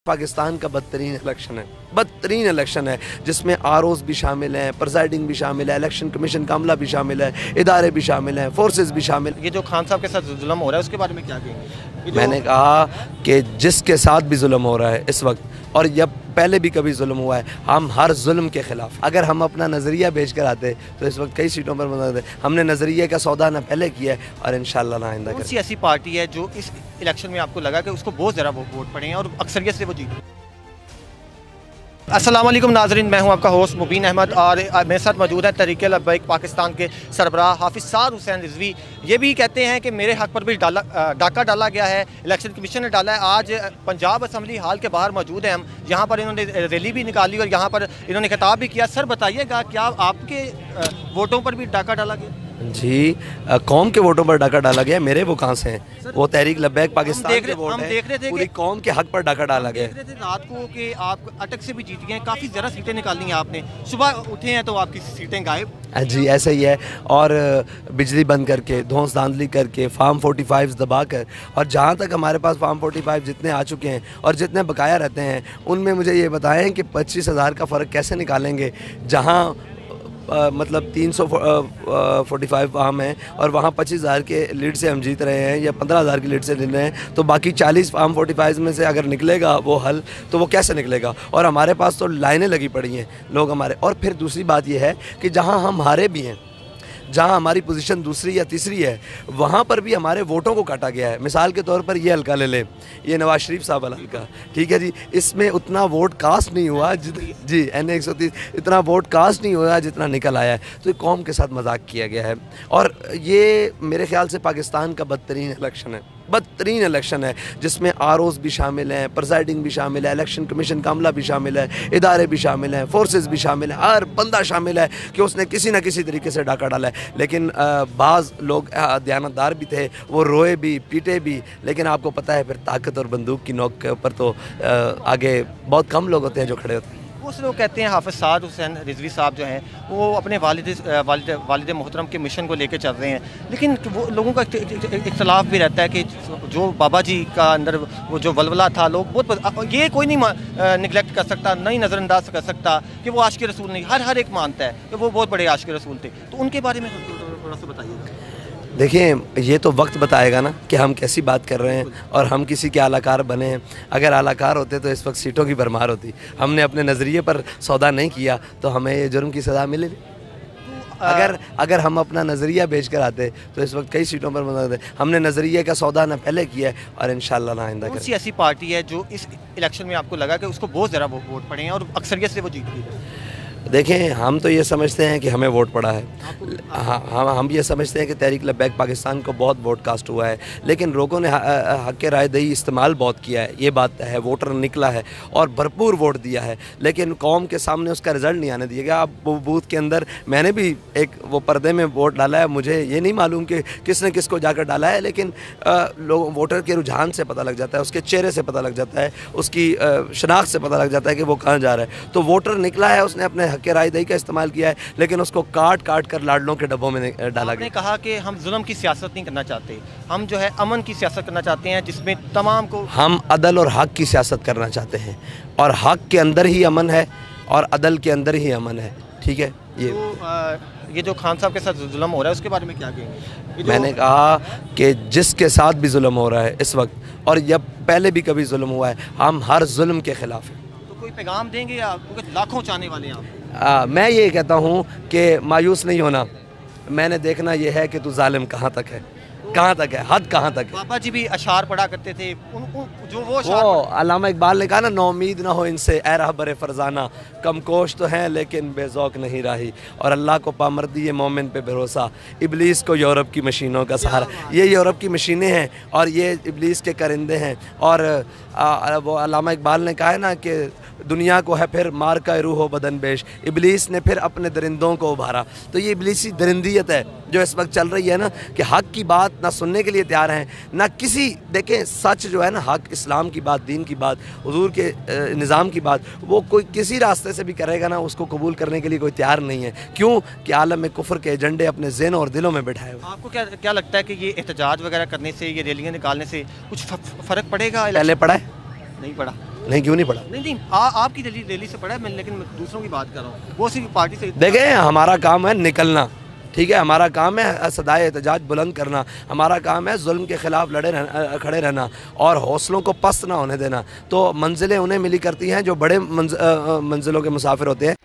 पाकिस्तान का बदतरीन इलेक्शन है जिसमें आरओज़ भी शामिल हैं, प्रिजाइडिंग भी शामिल है, इलेक्शन कमीशन का अमला भी शामिल है, इदारे भी शामिल हैं, फोर्सेस भी शामिल। ये जो खान साहब के साथ जुल्म हो रहा है उसके बारे में क्या कहेंगे? मैंने कहा कि जिसके साथ भी जुल्म हो रहा है इस वक्त, और जब पहले भी कभी जुल्म हुआ है, हम हर जुल्म के ख़िलाफ़। अगर हम अपना नज़रिया बेच कर आते तो इस वक्त कई सीटों पर मदद। हमने नज़रिए का सौदा ना पहले किया है और इंशाअल्लाह ना आइंदा। कौन सी ऐसी पार्टी है जो इस इलेक्शन में आपको लगा कि उसको बहुत ज़रा वोट पड़े हैं और अक्सरियत से वो जीते? अस्सलाम वालेकुम नाज़रीन, मैं हूं आपका होस्ट मुबीन अहमद और मेरे साथ मौजूद है तहरीक लब्बैक पाकिस्तान के सरबराह हाफिज़ साद हुसैन रिजवी। ये भी कहते हैं कि मेरे हक़ पर भी डाका डाला गया है, इलेक्शन कमीशन ने डाला है। आज पंजाब असम्बली हाल के बाहर मौजूद हैं हम, यहाँ पर इन्होंने रैली भी निकाली और यहाँ पर इन्होंने खिताब भी किया। सर बताइएगा, क्या आपके वोटों पर भी डाका डाला गया? जी, कौम के वोटों पर डाका डाला गया। मेरे वो कहाँ से हैं? वो तहरीक लब्बैक पाकिस्तान के वोट हैं। पूरी कौम के हक पर डाका डाला गया। देख रहे थे रात को कि आप अटक से भी जीत गए, काफ़ी ज़रा सीटें निकाली हैं आपने, सुबह उठे हैं तो आपकी सीटें गायब। जी ऐसा ही है, और बिजली बंद करके, धौंस धांधली करके, फार्म 45 दबा कर, और जहाँ तक हमारे पास फार्म 45 जितने आ चुके हैं और जितने बकाया रहते हैं उनमें मुझे ये बताएं कि 25,000 का फ़र्क कैसे निकालेंगे, जहाँ मतलब 345 फार्म हैं और वहाँ 25,000 के लीड से हम जीत रहे हैं या 15,000 की लीड से जीत रहे हैं, तो बाकी 40 फार्म 45 में से अगर निकलेगा वो हल, तो वो कैसे निकलेगा? और हमारे पास तो लाइनें लगी पड़ी हैं लोग हमारे। और फिर दूसरी बात ये है कि जहाँ हम हारे भी हैं, जहाँ हमारी पोजीशन दूसरी या तीसरी है, वहाँ पर भी हमारे वोटों को काटा गया है। मिसाल के तौर पर ये हल्का ले लें, ये नवाज शरीफ साहब वाला हल्का, ठीक है जी, इसमें उतना वोट कास्ट नहीं हुआ जी NA 130 इतना वोट कास्ट नहीं हुआ जितना निकल आया है। तो ये कौम के साथ मजाक किया गया है और ये मेरे ख्याल से पाकिस्तान का बदतरीन इलेक्शन है जिसमें आरओज़ भी शामिल हैं, प्रिजाइडिंग भी शामिल है, इलेक्शन कमीशन का अमला भी शामिल है, इदारे भी शामिल हैं, फोर्सेस भी शामिल हैं, हर बंदा शामिल है कि उसने किसी न किसी तरीके से डाका डाला है। लेकिन बाज़ लोग दयानतदार भी थे, वो रोए भी, पीटे भी, लेकिन आपको पता है फिर ताकत और बंदूक की नोक के ऊपर तो आगे बहुत कम लोग होते हैं जो खड़े होते हैं। उस लोग कहते हैं हाफिज़ साद हुसैन रिजवी साहब जो हैं वो अपने वालिद मोहतरम के मिशन को लेकर चल रहे हैं, लेकिन वो लोगों का इख्तलाफ भी रहता है कि जो बाबा जी का अंदर वो जो वलवला था, लोग बहुत ये कोई नहीं निगलेक्ट कर सकता, नहीं नज़रअंदाज कर सकता कि वो आशिक़ रसूल नहीं, हर एक मानता है कि वो बहुत बड़े आशिक़ रसूल थे। तो उनके बारे में थोड़ा सा बताइएगा। देखिए, ये तो वक्त बताएगा ना कि हम कैसी बात कर रहे हैं और हम किसी के आलाकार बने हैं। अगर आलाकार होते तो इस वक्त सीटों की भरमार होती। हमने अपने नज़रिए पर सौदा नहीं किया तो हमें ये जुर्म की सज़ा मिले। अगर हम अपना नज़रिया बेच कर आते तो इस वक्त कई सीटों पर मदद। हमने नज़रिए का सौदा ना पहले किया है और इंशाअल्लाह ना आइंदा। कौन सी ऐसी पार्टी है जो इस इलेक्शन में आपको लगा कि उसको बहुत ज़रा वोट पड़े हैं और अक्सरियत से वो जीत गई? देखें, हम तो ये समझते हैं कि हमें वोट पड़ा है। हाँ, हम ये समझते हैं कि तहरीक लब्बैक पाकिस्तान को बहुत वोट कास्ट हुआ है, लेकिन लोगों ने हक़ राय दही इस्तेमाल बहुत किया है, ये बात है। वोटर निकला है और भरपूर वोट दिया है, लेकिन कौम के सामने उसका रिज़ल्ट नहीं आने दिया गया। अब वो बूथ के अंदर मैंने भी एक वो पर्दे में वोट डाला है, मुझे ये नहीं मालूम कि किसने किसको जाकर डाला है, लेकिन लोग वोटर के रुझान से पता लग जाता है, उसके चेहरे से पता लग जाता है, उसकी शनाख्त से पता लग जाता है कि वो कहाँ जा रहा है। तो वोटर निकला है, उसने अपने हक़ राय दही का इस्तेमाल किया है, लेकिन उसको काट कर लाडलों के डब्बों में डाला गया। कहा कि हम जुल्म की सियासत नहीं करना चाहते, हम जो है अमन की सियासत करना चाहते हैं जिसमें तमाम को, हम अदल और हक की सियासत करना चाहते हैं और हक के अंदर ही अमन है और अदल के अंदर ही अमन है, ठीक है। ये जो खान साहब के साथ जुल्म हो रहा है उसके बारे में क्या कहेंगे? मैंने कहा कि जिसके साथ भी जुल्म हो रहा है इस वक्त, और जब पहले भी कभी जुल्म हुआ है, हम हर जुल्म के ख़िलाफ़ हैं। तो कोई पैगाम देंगे या लाखों चाहने वाले हैं आप? मैं ये कहता हूँ कि मायूस नहीं होना। मैंने देखना ये है कि तू जालिम कहाँ तक है, कहाँ तक है, हद कहाँ तक है। बाबा जी भी अशार पढ़ा करते थे, जो वो अल्लामा इकबाल ने कहा ना, नौमीद ना हो इनसे ए रहबर फरजाना, कमकोश तो हैं लेकिन बेज़ौक नहीं रही, और अल्लाह को पामर्दी है मोमिन पे भरोसा, इबलीस को यूरोप की मशीनों का सहारा। ये यूरोप की मशीनें हैं और ये इबलीस के परिंदे हैं। और वो अल्लामा इकबाल ने कहा है ना कि दुनिया को है फिर मार का रूह बदन बेश, इबलीस ने फिर अपने दरिंदों को उभारा। तो ये इबलीसी दरिंदियत है जो इस वक्त चल रही है ना, कि हक़ की बात ना सुनने के लिए तैयार हैं ना किसी। देखें, सच जो है ना, हक़, इस्लाम की बात, दीन की बात, हुजूर के निज़ाम की बात, वो कोई किसी रास्ते से भी करेगा ना, उसको कबूल करने के लिए कोई तैयार नहीं है। क्यों कि आलम में कुफ्र के एजेंडे अपने ज़हन और दिलों में बिठाए हुए। आपको क्या लगता है कि ये एहतजाज वगैरह करने से, ये रैलियाँ निकालने से कुछ फ़र्क पड़ेगा? पहले पड़ा है, नहीं पड़ा। नहीं, क्यों नहीं पढ़ा? नहीं नहीं, आपकी रैली से पढ़ा है मैं, लेकिन मैं दूसरों की बात कर रहा हूँ, वो सिर्फ पार्टी से। देखें, हमारा काम है निकलना, ठीक है, हमारा काम है सदाए एहतजाज बुलंद करना, हमारा काम है जुल्म के ख़िलाफ़ खड़े रहना और हौसलों को पस्त ना होने देना। तो मंजिलें उन्हें मिली करती हैं जो बड़े मंजिलों के मुसाफिर होते हैं।